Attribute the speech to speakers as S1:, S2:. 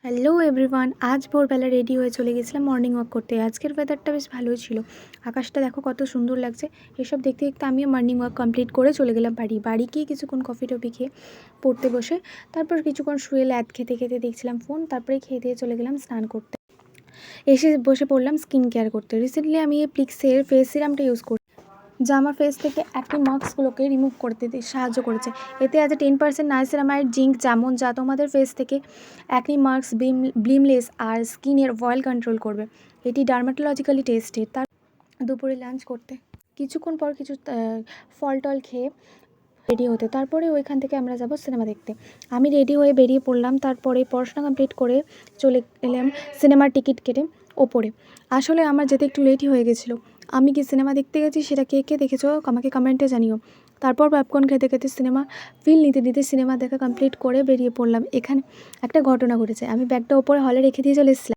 S1: Hello everyone, আজ ভোরবেলা ready হয়ে চলে গেছিলাম মর্নিং ওয়াক করতে। আজকের ওয়েদারটা বেশ ভালোই ছিল, আকাশটা দেখো কত সুন্দর লাগছে। এসব দেখতে দেখতে আমিও মর্নিং ওয়াক কমপ্লিট করে চলে গেলাম বাড়ি গিয়ে কিছুক্ষণ কফি টফি খেয়ে পড়তে বসে, তারপর কিছুক্ষণ শুয়ে ল্যাদ খেতে খেতে দেখছিলাম ফোন, তারপরে খেয়ে দিয়ে চলে গেলাম স্নান করতে। এসে বসে পড়লাম স্কিন কেয়ার করতে। রিসেন্টলি আমি এই প্লিক্সের ফেস সিরামটা ইউজ করি, যা আমার ফেস থেকে অ্যাক্নি মার্কসগুলোকে রিমুভ করতে সাহায্য করেছে। এতে আছে 10% নাইসিনামাইড জিঙ্ক, যেমন যা তোমাদের ফেস থেকে অ্যাক্নি মার্কস, ব্লিমলেস আর স্কিনের অয়েল কন্ট্রোল করবে। এটি ডার্মাটোলজিক্যালি টেস্টেড। তার দুপুরে লাঞ্চ করতে কিছুক্ষণ পর কিছু ফল টল খেয়ে রেডি হতে, তারপরে ওইখান থেকে আমরা যাব সিনেমা দেখতে। আমি রেডি হয়ে বেরিয়ে পড়লাম, তারপরে পড়াশোনা কমপ্লিট করে চলে এলাম সিনেমার টিকিট কেটে ওপরে। আসলে আমার যেতে একটু লেটই হয়ে গেছিলো। আমি কি সিনেমা দেখতে গেছি সেটা কে কে দেখেছো আমাকে কমেন্টে জানিও। তারপর পপকর্ন খেতে খেতে সিনেমা ফিল নিতে নিতে সিনেমা দেখা কমপ্লিট করে বেরিয়ে পড়লাম। এখানে একটা ঘটনা ঘটেছে, আমি ব্যাগটা ওপরে হলে রেখে দিয়ে চলে এসেছিলাম।